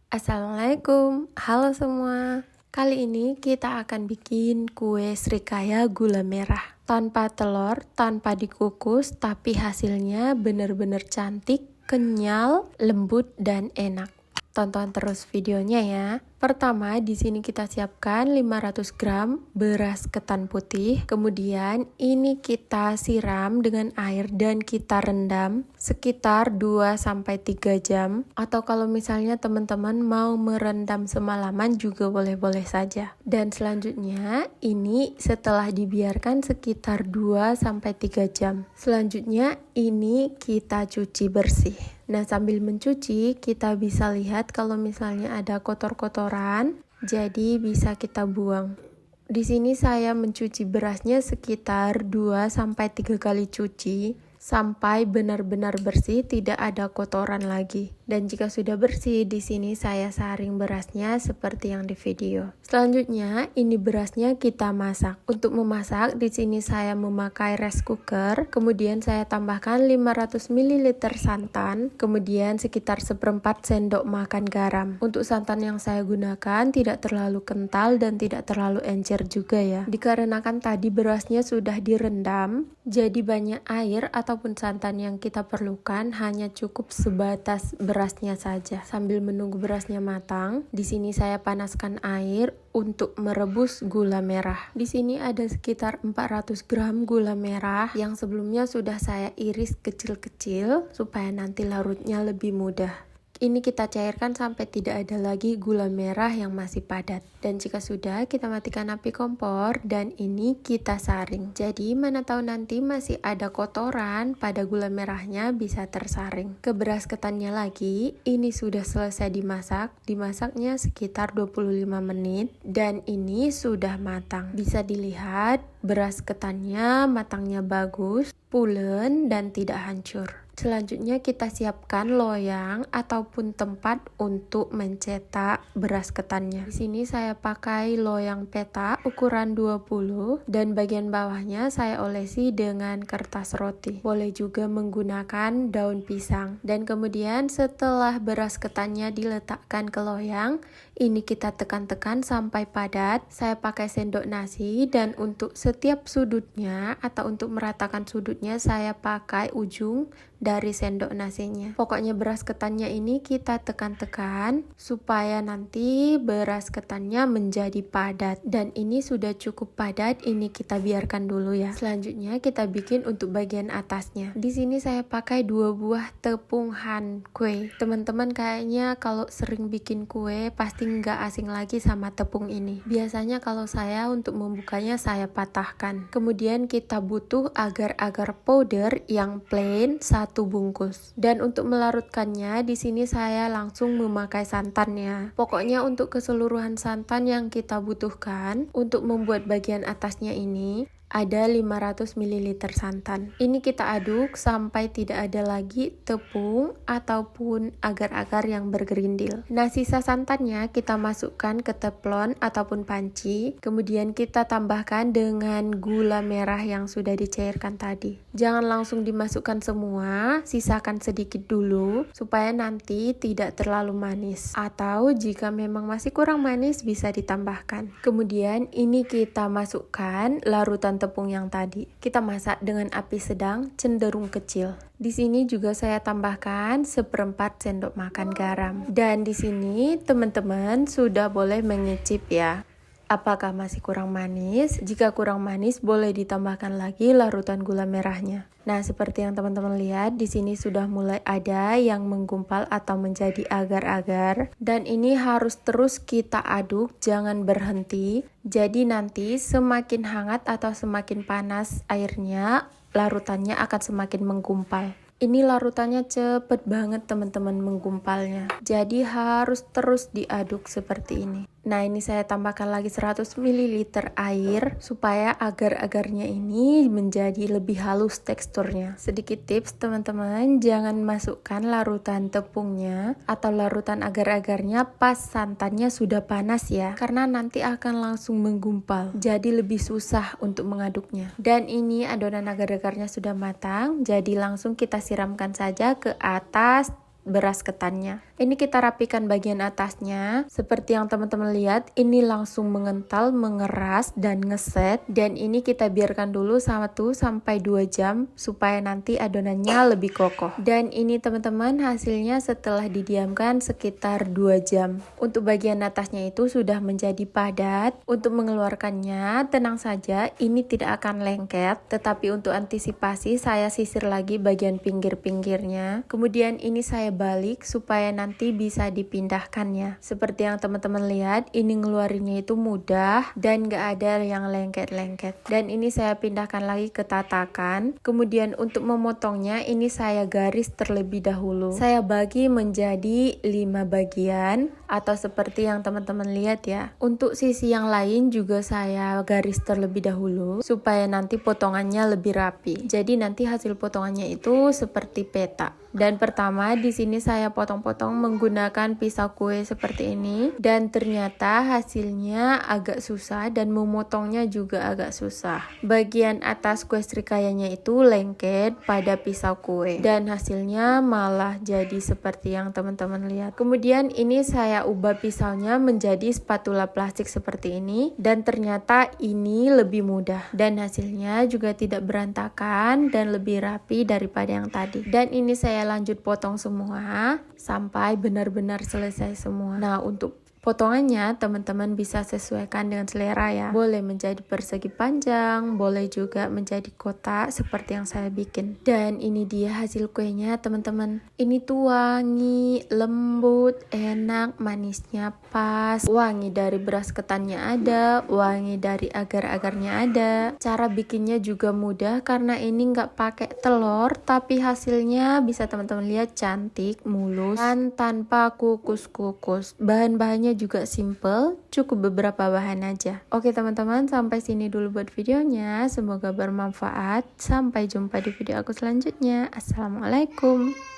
Assalamualaikum, halo semua. Kali ini kita akan bikin kue srikaya gula merah. Tanpa telur, tanpa dikukus, tapi hasilnya benar-benar cantik, kenyal, lembut, dan enak. Tonton terus videonya ya. Pertama, di sini kita siapkan 500 gram beras ketan putih. Kemudian ini kita siram dengan air dan kita rendam sekitar 2-3 jam. Atau kalau misalnya teman-teman mau merendam semalaman juga boleh-boleh saja. Dan selanjutnya ini setelah dibiarkan sekitar 2-3 jam. Selanjutnya ini kita cuci bersih. Nah, sambil mencuci kita bisa lihat kalau misalnya ada kotor-kotoran, jadi bisa kita buang. Di sini saya mencuci berasnya sekitar 2-3 kali cuci sampai benar-benar bersih, tidak ada kotoran lagi. Dan jika sudah bersih, di sini saya saring berasnya seperti yang di video. Selanjutnya, ini berasnya kita masak. Untuk memasak, di sini saya memakai rice cooker. Kemudian saya tambahkan 500 ml santan, kemudian sekitar 1/4 sendok makan garam. Untuk santan yang saya gunakan tidak terlalu kental dan tidak terlalu encer juga ya. Dikarenakan tadi berasnya sudah direndam, jadi banyak air ataupun santan yang kita perlukan hanya cukup sebatas berasnya saja. Sambil menunggu berasnya matang, di sini saya panaskan air untuk merebus gula merah. Di sini ada sekitar 400 gram gula merah yang sebelumnya sudah saya iris kecil-kecil supaya nanti larutnya lebih mudah. Ini kita cairkan sampai tidak ada lagi gula merah yang masih padat. Dan jika sudah, kita matikan api kompor dan ini kita saring. Jadi mana tahu nanti masih ada kotoran pada gula merahnya bisa tersaring. Ke beras ketannya lagi, ini sudah selesai dimasak. Dimasaknya sekitar 25 menit dan ini sudah matang. Bisa dilihat beras ketannya matangnya bagus, pulen dan tidak hancur. Selanjutnya kita siapkan loyang ataupun tempat untuk mencetak beras ketannya. Di sini saya pakai loyang peta ukuran 20 dan bagian bawahnya saya olesi dengan kertas roti. Boleh juga menggunakan daun pisang. Dan kemudian setelah beras ketannya diletakkan ke loyang, ini kita tekan-tekan sampai padat. Saya pakai sendok nasi dan untuk setiap sudutnya atau untuk meratakan sudutnya saya pakai ujung dari sendok nasinya. Pokoknya beras ketannya ini kita tekan-tekan supaya nanti beras ketannya menjadi padat. Dan ini sudah cukup padat, ini kita biarkan dulu ya. Selanjutnya kita bikin untuk bagian atasnya. Di sini saya pakai 2 buah tepung han kue. Teman-teman kayaknya kalau sering bikin kue pasti nggak asing lagi sama tepung ini. Biasanya kalau saya untuk membukanya saya patahkan. Kemudian kita butuh agar-agar powder yang plain 1 bungkus. Dan untuk melarutkannya di sini saya langsung memakai santannya. Pokoknya untuk keseluruhan santan yang kita butuhkan untuk membuat bagian atasnya ini ada 500 ml santan. Ini kita aduk sampai tidak ada lagi tepung ataupun agar-agar yang bergerindil. Nah, sisa santannya kita masukkan ke teflon ataupun panci. Kemudian kita tambahkan dengan gula merah yang sudah dicairkan tadi. Jangan langsung dimasukkan semua, sisakan sedikit dulu supaya nanti tidak terlalu manis. Atau jika memang masih kurang manis bisa ditambahkan. Kemudian ini kita masukkan larutan tepung yang tadi. Kita masak dengan api sedang cenderung kecil. Di sini juga saya tambahkan 1/4 sendok makan garam. Dan di sini teman-teman sudah boleh mengicip ya. Apakah masih kurang manis? Jika kurang manis, boleh ditambahkan lagi larutan gula merahnya. Nah, seperti yang teman-teman lihat, di sini sudah mulai ada yang menggumpal atau menjadi agar-agar. Dan ini harus terus kita aduk, jangan berhenti. Jadi nanti semakin hangat atau semakin panas airnya, larutannya akan semakin menggumpal. Ini larutannya cepet banget teman-teman menggumpalnya. Jadi harus terus diaduk seperti ini. Nah, ini saya tambahkan lagi 100 ml air supaya agar-agarnya ini menjadi lebih halus teksturnya. Sedikit tips teman-teman, jangan masukkan larutan tepungnya atau larutan agar-agarnya pas santannya sudah panas ya. Karena nanti akan langsung menggumpal. Jadi lebih susah untuk mengaduknya. Dan ini adonan agar-agarnya sudah matang, jadi langsung kita siramkan saja ke atas beras ketannya. Ini kita rapikan bagian atasnya. Seperti yang teman-teman lihat, ini langsung mengental, mengeras, dan ngeset. Dan ini kita biarkan dulu 1-2 jam supaya nanti adonannya lebih kokoh. Dan ini teman-teman hasilnya setelah didiamkan sekitar 2 jam. Untuk bagian atasnya itu sudah menjadi padat. Untuk mengeluarkannya, tenang saja, ini tidak akan lengket. Tetapi untuk antisipasi, saya sisir lagi bagian pinggir-pinggirnya. Kemudian ini saya balik supaya nanti bisa dipindahkannya. Seperti yang teman-teman lihat, ini ngeluarinnya itu mudah dan gak ada yang lengket-lengket. Dan ini saya pindahkan lagi ke tatakan. Kemudian untuk memotongnya, ini saya garis terlebih dahulu. Saya bagi menjadi 5 bagian atau seperti yang teman-teman lihat ya. Untuk sisi yang lain juga saya garis terlebih dahulu supaya nanti potongannya lebih rapi. Jadi nanti hasil potongannya itu seperti peta. Dan pertama di sini saya potong-potong menggunakan pisau kue seperti ini, dan ternyata hasilnya agak susah dan memotongnya juga agak susah. Bagian atas kue srikayanya itu lengket pada pisau kue dan hasilnya malah jadi seperti yang teman-teman lihat. Kemudian ini saya ubah pisaunya menjadi spatula plastik seperti ini, dan ternyata ini lebih mudah dan hasilnya juga tidak berantakan dan lebih rapi daripada yang tadi. Dan ini saya lanjut potong semua sampai benar-benar selesai semua. Nah, untuk potongannya teman-teman bisa sesuaikan dengan selera ya. Boleh menjadi persegi panjang, boleh juga menjadi kotak seperti yang saya bikin. Dan ini dia hasil kuenya teman-teman. Ini tuh wangi, lembut, enak, manisnya pas. Wangi dari beras ketannya ada, wangi dari agar-agarnya ada. Cara bikinnya juga mudah karena ini nggak pakai telur, tapi hasilnya bisa teman-teman lihat cantik, mulus, dan tanpa kukus-kukus. Bahan-bahannya juga simple, cukup beberapa bahan aja. Oke teman-teman, sampai sini dulu buat videonya. Semoga bermanfaat. Sampai jumpa di video aku selanjutnya. Assalamualaikum.